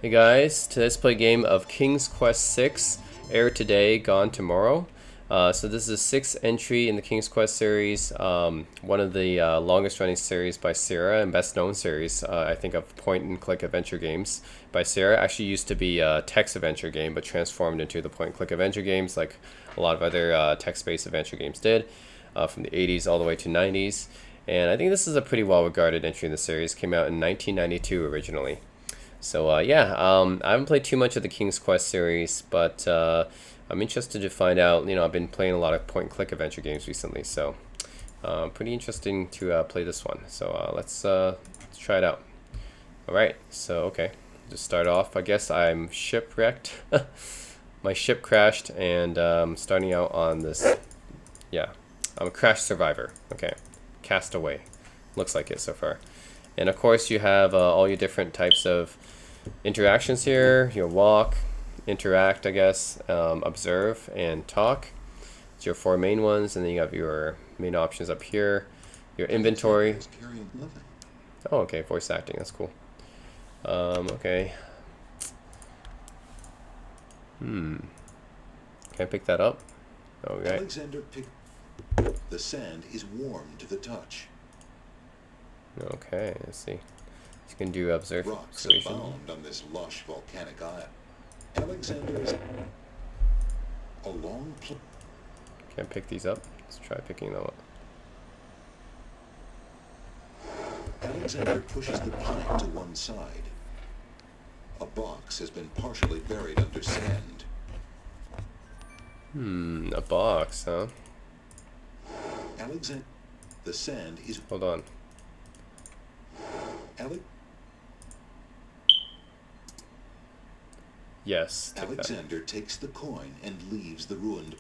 Hey guys, today's play game of King's Quest 6, Heir today, gone tomorrow. So this is a sixth entry in the King's Quest series, one of the longest running series by Sierra and best known series, I think, of point and click adventure games by Sierra. Actually used to be a text adventure game, but transformed into the point and click adventure games like a lot of other text-based adventure games did, from the 80s all the way to 90s. And I think this is a pretty well regarded entry in the series. Came out in 1992 originally. So I haven't played too much of the King's Quest series, but I'm interested to find out. I've been playing a lot of point-and-click adventure games recently, so pretty interesting to play this one. So let's try it out. All right. So okay, just start off. I guess I'm shipwrecked. My ship crashed, and starting out on this. Yeah, I'm a crash survivor. Okay, castaway. Looks like it so far. And of course, you have all your different types of interactions here. You walk, interact, I guess, observe, and talk. It's your four main ones, and then you have your main options up here. Your inventory. Oh, okay, voice acting. That's cool. Okay. Can I pick that up? Okay. Alexander picked. The sand is warm to the touch. Okay, let's see. You can do observe. Rocks abound on this lush volcanic isle. Alexander is a long. Can't pick these up. Let's try picking them up. Alexander pushes the plank to one side. A box has been partially buried under sand. A box, huh? Alexander, the sand is. Hold on. Yes. Alexander takes the coin and leaves the ruined.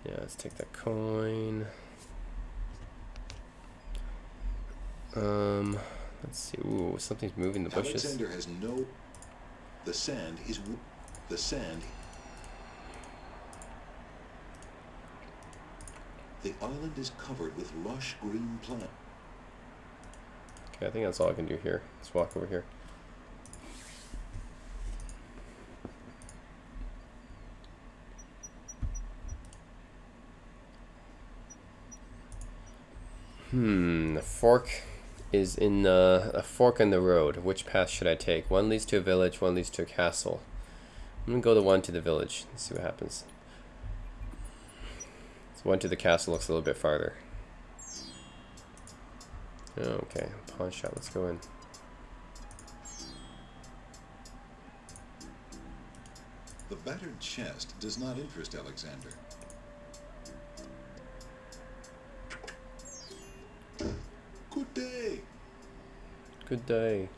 Yeah, let's take that coin. Let's see. Ooh, something's moving the bushes. Alexander has no. The sand is. The sand. The island is covered with lush green plants. Okay, I think that's all I can do here. Let's walk over here. The fork is in a fork in the road. Which path should I take? One leads to a village, one leads to a castle. I'm gonna go the one to the village. Let's see what happens. So one to the castle looks a little bit farther. Okay, pawn shop. Let's go in. The battered chest does not interest Alexander. Good day. Good day.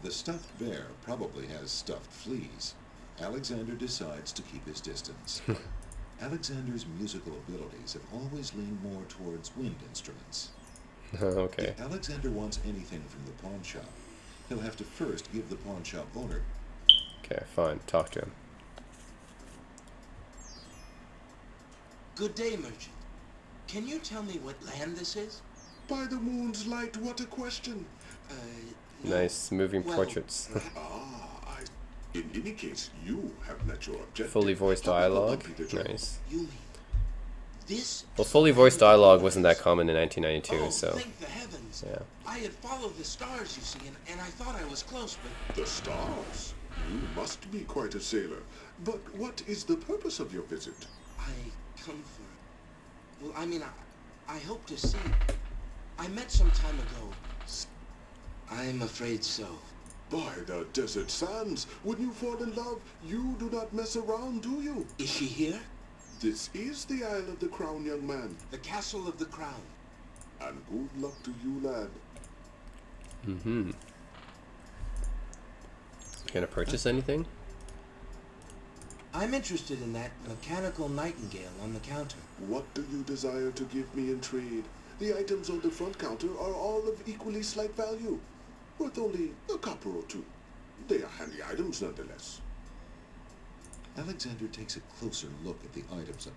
The stuffed bear probably has stuffed fleas. Alexander decides to keep his distance. Alexander's musical abilities have always leaned more towards wind instruments. Okay. If Alexander wants anything from the pawn shop, he'll have to first give the pawn shop owner. Okay, fine. Talk to him. Good day, merchant. Can you tell me what land this is? By the moon's light, what a question! No. Nice moving portraits. In any case, you have met your objective. Fully voiced dialogue. Nice. You mean this? Well, fully voiced dialogue wasn't that common in 1992, Oh, so thank the heavens. yeah. I had followed the stars, you see, and I thought I was close, but The stars? You must be quite a sailor. But what is the purpose of your visit? I come for... Well, I mean, I hope to see... I met some time ago. I'm afraid so. By the desert sands, when you fall in love, you do not mess around, do you? Is she here? This is the Isle of the Crown, young man. The Castle of the Crown. And good luck to you, lad. Gonna purchase anything? I'm interested in that mechanical nightingale on the counter. What do you desire to give me in trade? The items on the front counter are all of equally slight value, worth only a copper or two. They are handy items nonetheless. Alexander takes a closer look at the items.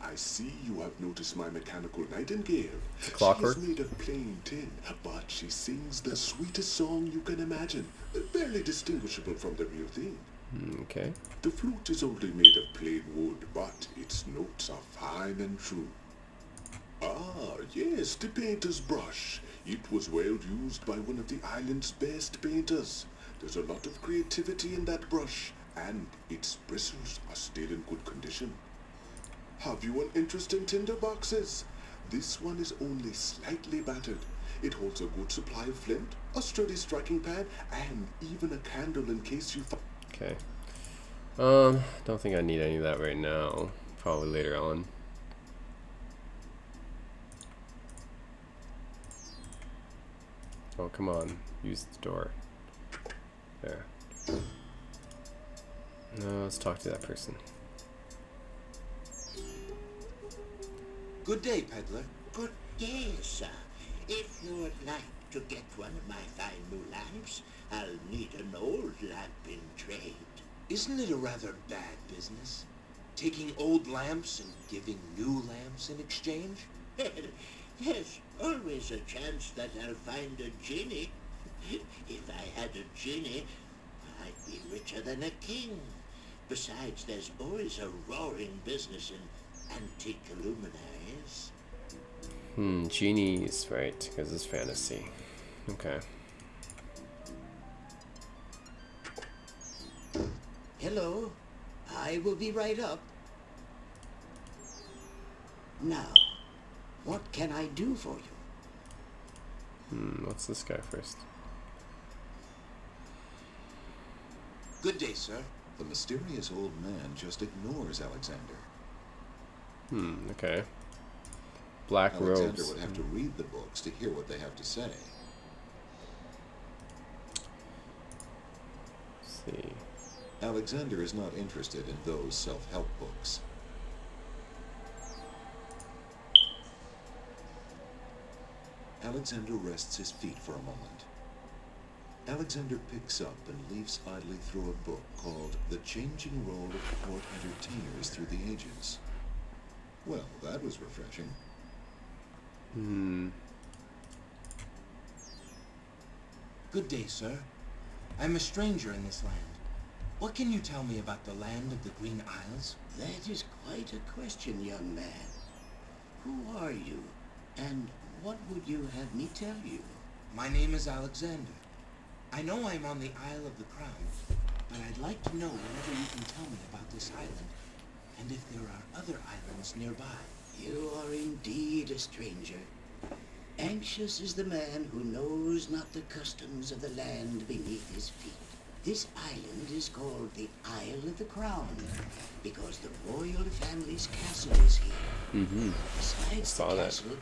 I see you have noticed my mechanical nightingale. It's a She clockwork. is made of plain tin, but she sings the sweetest song you can imagine, barely distinguishable from the real thing. Okay. The flute is only made of plain wood, but its notes are fine and true. Ah, yes, the painter's brush. It was well used by one of the island's best painters. There's a lot of creativity in that brush, and its bristles are still in good condition. Have you an interest in tinder boxes? This one is only slightly battered. It holds a good supply of flint, a sturdy striking pan, and even a candle in case you find... Okay. Don't think I need any of that right now. Probably later on. Oh, come on. Use the door. There. No, let's talk to that person. Good day, peddler. Good day, sir. If you would like to get one of my fine new lamps, I'll need an old lamp in trade. Isn't it a rather bad business? Taking old lamps and giving new lamps in exchange? There's always a chance that I'll find a genie. If I had a genie, I'd be richer than a king. Besides, there's always a roaring business in antique luminaries. Genies, right, because it's fantasy. Okay. Hello, I will be right up. Now, what can I do for you? What's this guy first? Good day, sir. The mysterious old man just ignores Alexander. Okay. Black Alexander robes. would have to read the books to hear what they have to say. Let's see. Alexander is not interested in those self-help books. Alexander rests his feet for a moment. Alexander picks up and leafs idly through a book called The Changing Role of Court Entertainers Through the Ages. Well, that was refreshing. Good day, sir. I'm a stranger in this land. What can you tell me about the land of the Green Isles? That is quite a question, young man. Who are you, and what would you have me tell you? My name is Alexander. I know I'm on the Isle of the Crown, but I'd like to know whatever you can tell me about this island, and if there are other islands nearby. You are indeed a stranger. Anxious is the man who knows not the customs of the land beneath his feet. This island is called the Isle of the Crown, because the royal family's castle is here. Besides Saw the that. castle,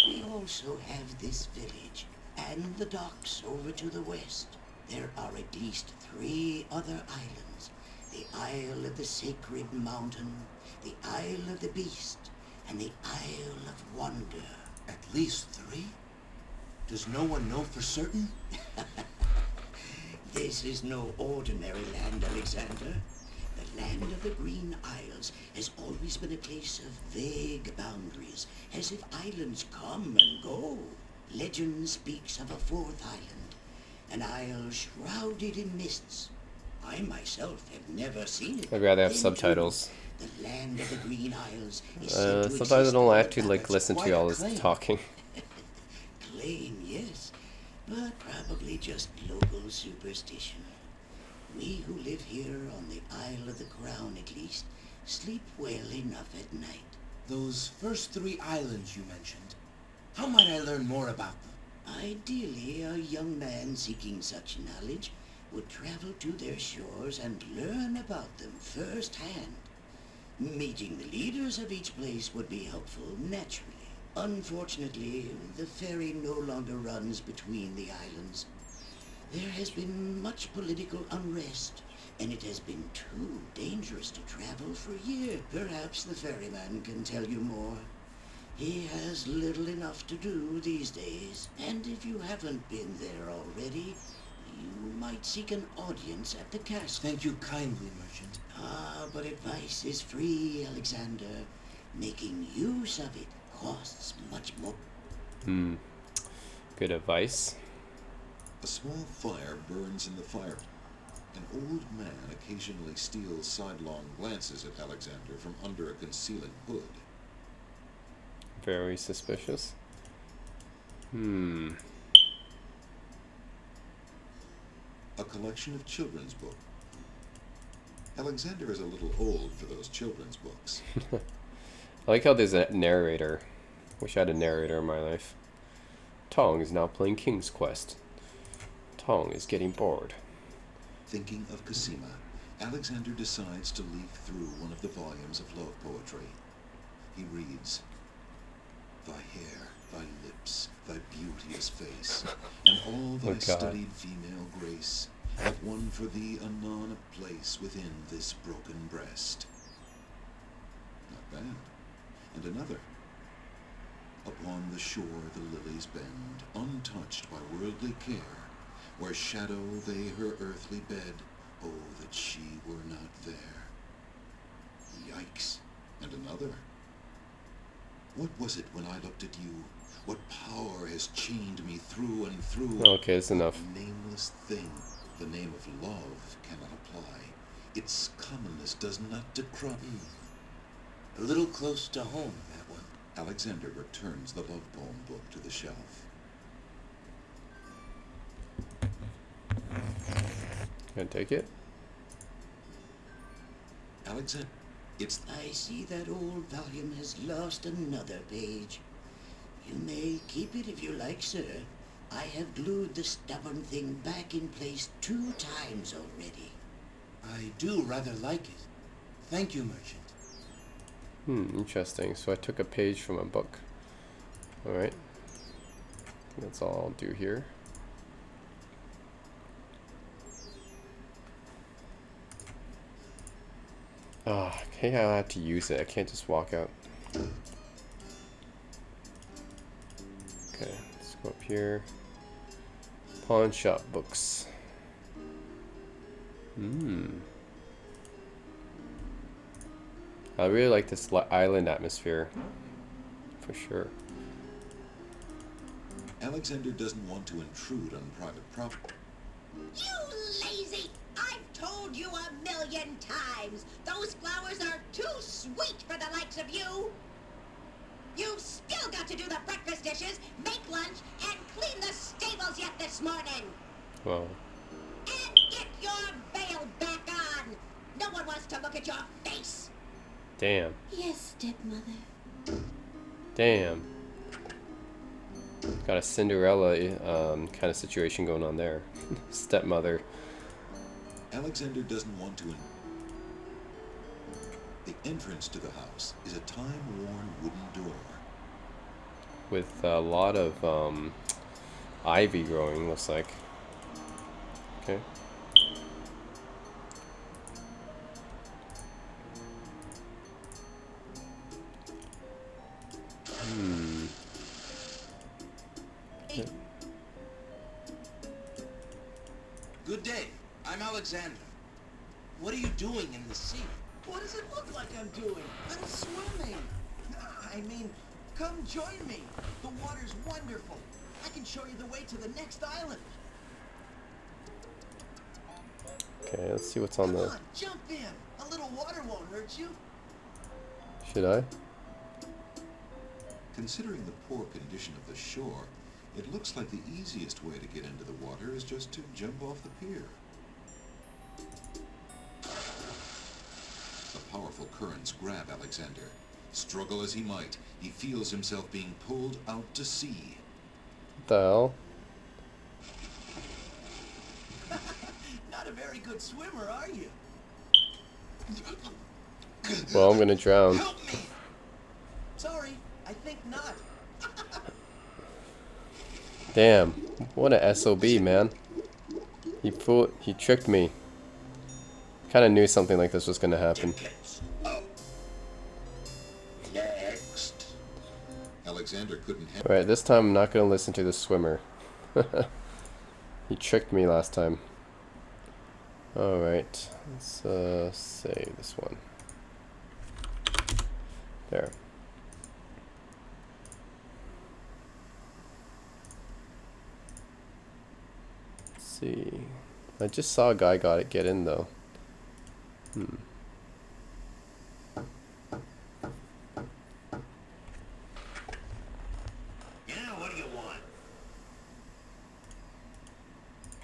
we also have this village, and the docks over to the west. There are at least 3 other islands. The Isle of the Sacred Mountain, the Isle of the Beast, and the Isle of Wonder. At least 3? Does no one know for certain? This is no ordinary land, Alexander. The land of the Green Isles has always been a place of vague boundaries, as if islands come and go. Legend speaks of a 4th island, an isle shrouded in mists. I myself have never seen it. I'd rather have Then, subtitles. too, the land of the Green Isles is said to Sometimes exist I don't on have to the like balance. listen to quite all a this claim. talking. Claim, yes, but probably just local superstition. We who live here on the Isle of the Crown, at least, sleep well enough at night. Those first 3 islands you mentioned, how might I learn more about them? Ideally, a young man seeking such knowledge would travel to their shores and learn about them firsthand. Meeting the leaders of each place would be helpful, naturally. Unfortunately, the ferry no longer runs between the islands. There has been much political unrest, and it has been too dangerous to travel for years. Perhaps the ferryman can tell you more. He has little enough to do these days, and if you haven't been there already, you might seek an audience at the castle. Thank you kindly, merchant. Ah, but advice is free, Alexander. Making use of it costs much more. Good advice. A small fire burns in the fire. An old man occasionally steals sidelong glances at Alexander from under a concealing hood. Very suspicious. A collection of children's books. Alexander is a little old for those children's books. I like how there's a narrator. Wish I had a narrator in my life. Tong is now playing King's Quest. Tong is getting bored. Thinking of Cosima, Alexander decides to leaf through one of the volumes of love poetry. He reads, "Thy hair, thy lips, thy beauteous face, and all thy God. studied female grace, have won for thee anon a place within this broken breast." Not bad. And another. "Upon the shore the lilies bend, untouched by worldly care, where shadow they her earthly bed, oh, that she were not there." Yikes. And another. "What was it when I looked at you? What power has chained me through and through? Okay, it's enough. A nameless thing, the name of love cannot apply. Its commonness does not decry." A little close to home, that one. Alexander returns the love poem book to the shelf. Can I take it? Alexander, it's I see that old volume has lost another page. You may keep it if you like, sir. I have glued the stubborn thing back in place 2 times already. I do rather like it. Thank you, merchant. Interesting. So I took a page from a book. Alright. That's all I'll do here. Okay, I have to use it. I can't just walk out. Okay, let's go up here. Pawn shop books. I really like this island atmosphere. For sure. Alexander doesn't want to intrude on private property. You lazy! I've told you 1,000,000 times. Those flowers are too sweet for the likes of you. You've still got to do the breakfast dishes, make lunch, and clean the stables yet this morning. Wow. And get your veil back on. No one wants to look at your face. Damn. Yes, stepmother. Damn. Got a Cinderella kind of situation going on there. Stepmother. Alexander doesn't want to. The entrance to the house is a time-worn wooden door. With a lot of ivy growing, looks like. Okay. Good day. I'm Alexander. What are you doing in the sea? What does it look like I'm doing? I'm swimming. I mean, come join me. The water's wonderful. I can show you the way to the next island. Okay, let's see what's on Come the... on, jump in. A little water won't hurt you. Should I? Considering the poor condition of the shore, it looks like the easiest way to get into the water is just to jump off the pier. The powerful currents grab Alexander. Struggle as he might, he feels himself being pulled out to sea. What the hell? Not a very good swimmer, are you? Well, I'm gonna drown. Help me! Sorry, I think not. Damn. What a SOB, man. He tricked me. Kinda knew something like this was gonna happen. Next. Alexander couldn't handle. Alright, this time I'm not gonna listen to the swimmer. He tricked me last time. Alright, let's save this one. There. see. I just saw a guy get in though. Yeah, what do you want?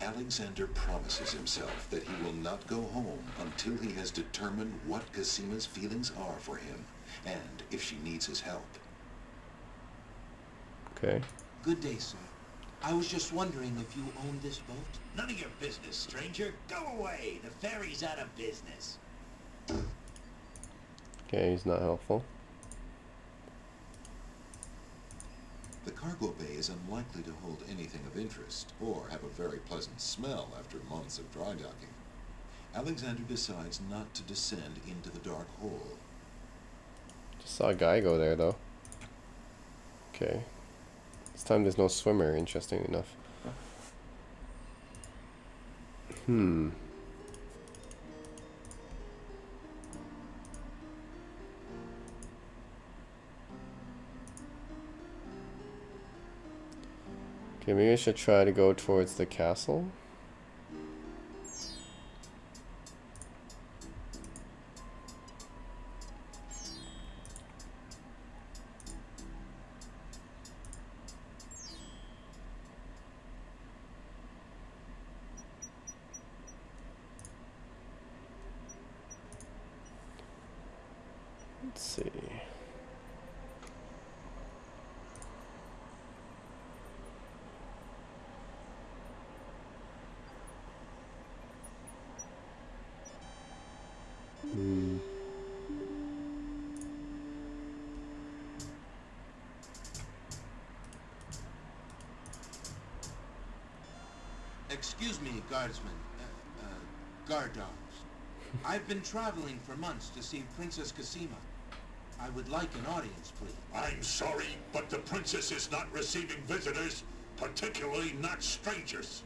Alexander promises himself that he will not go home until he has determined what Casima's feelings are for him, and if she needs his help. Okay. Good day, sir. I was just wondering if you own this boat? None of your business, stranger. Go away. The ferry's out of business. Okay, he's not helpful. The cargo bay is unlikely to hold anything of interest, or have a very pleasant smell after months of dry docking. Alexander decides not to descend into the dark hole. Just saw a guy go there though. Okay. This time there's no swimmer, interesting enough. Okay, maybe I should try to go towards the castle. Let's see. Excuse me, guardsmen. Guard dogs. I've been traveling for months to see Princess Casima. I would like an audience, please. I'm sorry, but the princess is not receiving visitors, particularly not strangers.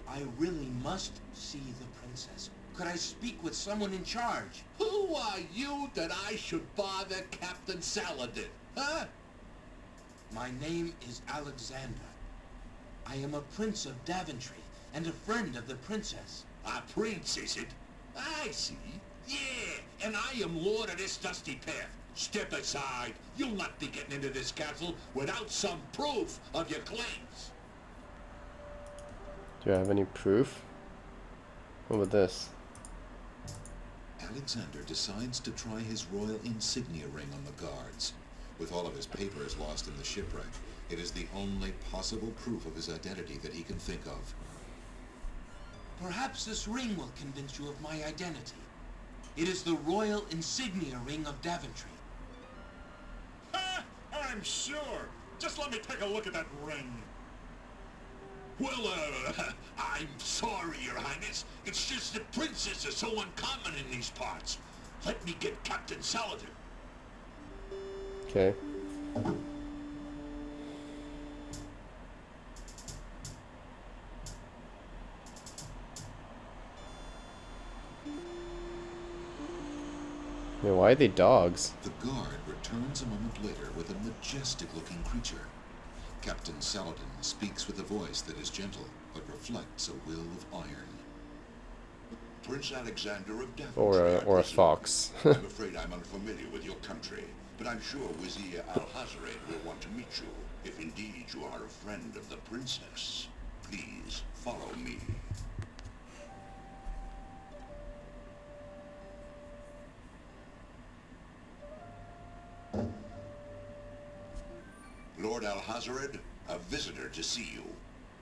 I really must see the princess. Could I speak with someone in charge? Who are you that I should bother Captain Saladin, huh? My name is Alexander. I am a prince of Daventry and a friend of the princess. A prince, is it? I see. Yeah, and I am lord of this dusty path. Step aside. You'll not be getting into this castle without some proof of your claims. Do I have any proof? What about this? Alexander decides to try his royal insignia ring on the guards. With all of his papers lost in the shipwreck, it is the only possible proof of his identity that he can think of. Perhaps this ring will convince you of my identity. It is the royal insignia ring of Daventry. I'm sure. Just let me take a look at that ring. Well, I'm sorry, Your Highness. It's just that princess is so uncommon in these parts. Let me get Captain Saladin. Okay. Yeah, why are they dogs? The guard returns a moment later with a majestic-looking creature. Captain Saladin speaks with a voice that is gentle, but reflects a will of iron. Prince Alexander of Daventry. Or a fox. I'm afraid I'm unfamiliar with your country, but I'm sure Wazir Al-Hazred will want to meet you, if indeed you are a friend of the princess. Please, follow me. Lord Al-Hazred, a visitor to see you.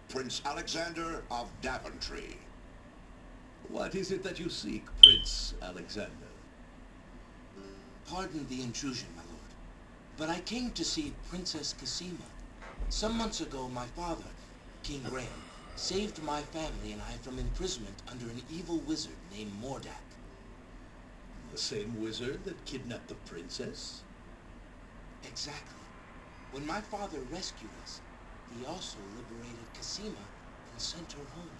Prince Alexander of Daventry. What is it that you seek, Prince Alexander? Pardon the intrusion, my lord, but I came to see Princess Casima. Some months ago, my father, King Graham, saved my family and I from imprisonment under an evil wizard named Mordak. The same wizard that kidnapped the princess? Exactly. When my father rescued us, he also liberated Casima and sent her home.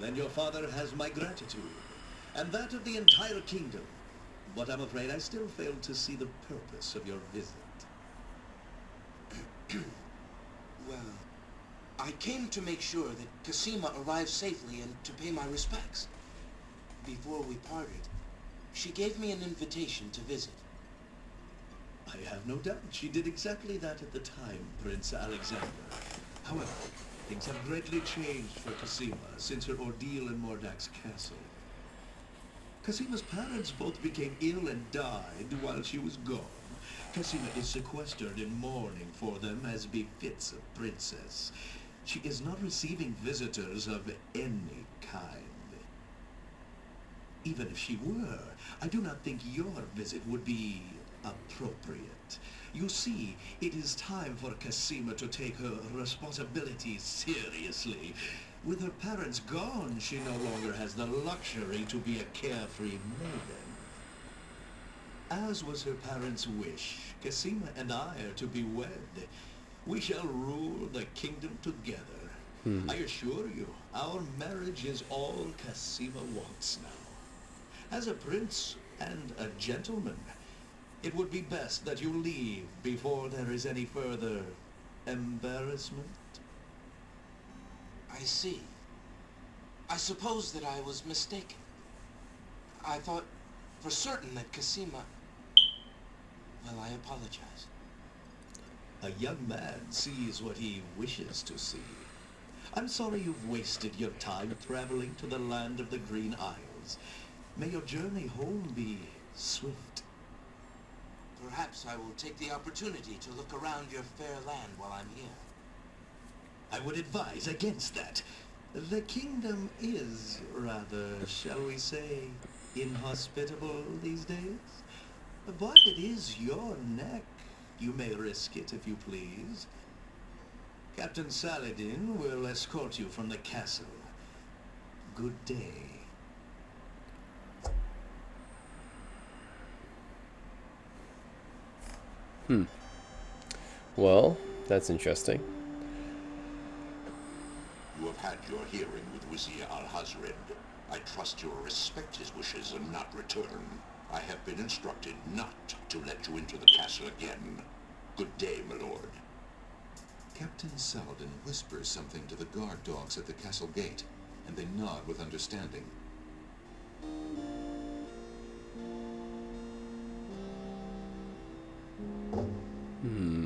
Then your father has my gratitude, and that of the entire kingdom. But I'm afraid I still fail to see the purpose of your visit. Well, I came to make sure that Cosima arrived safely and to pay my respects. Before we parted, she gave me an invitation to visit. I have no doubt she did exactly that at the time, Prince Alexander. However, things have greatly changed for Cosima since her ordeal in Mordak's castle. Cosima's parents both became ill and died while she was gone. Cosima is sequestered in mourning for them as befits a princess. She is not receiving visitors of any kind. Even if she were, I do not think your visit would be appropriate. You see, it is time for Cosima to take her responsibilities seriously. With her parents gone, she no longer has the luxury to be a carefree maiden. As was her parents' wish, Cosima and I are to be wed. We shall rule the kingdom together. I assure you, our marriage is all Cosima wants now. As a prince and a gentleman, it would be best that you leave before there is any further embarrassment. I see. I suppose that I was mistaken. I thought for certain that Cosima... Well, I apologize. A young man sees what he wishes to see. I'm sorry you've wasted your time traveling to the land of the Green Isles. May your journey home be swift. Perhaps I will take the opportunity to look around your fair land while I'm here. I would advise against that. The kingdom is rather, shall we say, inhospitable these days. But it is your neck. You may risk it if you please. Captain Saladin will escort you from the castle. Good day. Well, that's interesting. You have had your hearing with Wizir al-Hazred. I trust you will respect his wishes and not return. I have been instructed not to let you into the castle again. Good day, my lord. Captain Saladin whispers something to the guard dogs at the castle gate, and they nod with understanding.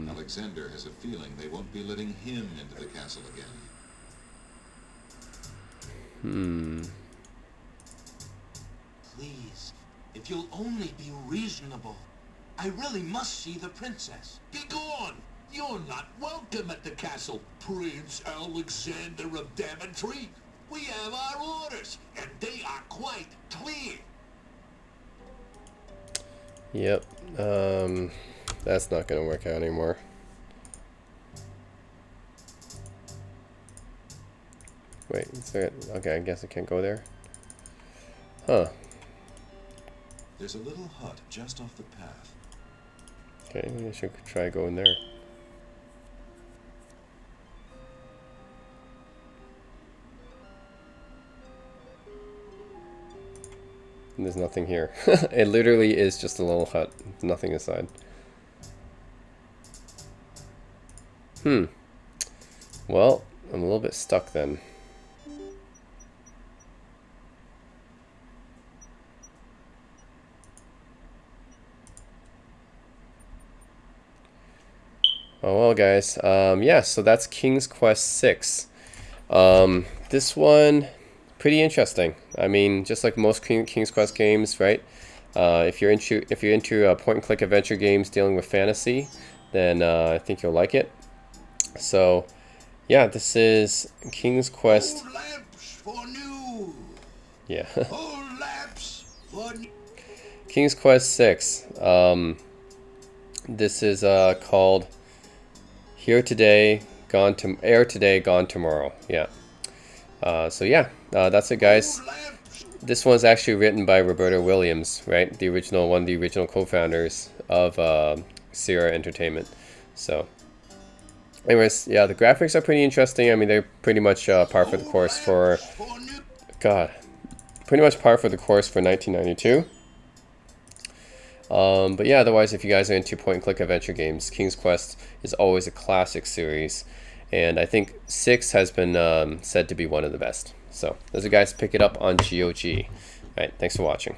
Alexander has a feeling they won't be letting him into the castle again. Please, if you'll only be reasonable, I really must see the princess. Begone! You're not welcome at the castle, Prince Alexander of Daventry. We have our orders, and they are quite clear. Yep. That's not going to work out anymore. Wait, is there... Okay, I guess I can't go there. Huh. There's a little hut just off the path. Okay, maybe I should try going there. And there's nothing here. It literally is just a little hut. Nothing inside. Well, I'm a little bit stuck then. Oh well, guys. Yeah, so that's King's Quest 6. This one, pretty interesting. I mean, just like most King's Quest games, right? If you're into point-and-click adventure games dealing with fantasy, then I think you'll like it. So, yeah, this is King's Quest. Old lamps for new. Yeah. Old lamps for new. King's Quest 6. This is called Heir today, gone tomorrow. Yeah. So yeah, that's it, guys. This one's actually written by Roberta Williams, right? One of the original co-founders of Sierra Entertainment. So, anyways, yeah, the graphics are pretty interesting. I mean, they're pretty much par for the course for... pretty much par for the course for 1992. But yeah, otherwise, if you guys are into point-and-click adventure games, King's Quest is always a classic series. and I think 6 has been said to be one of the best. So those are guys, pick it up on GOG. All right, thanks for watching.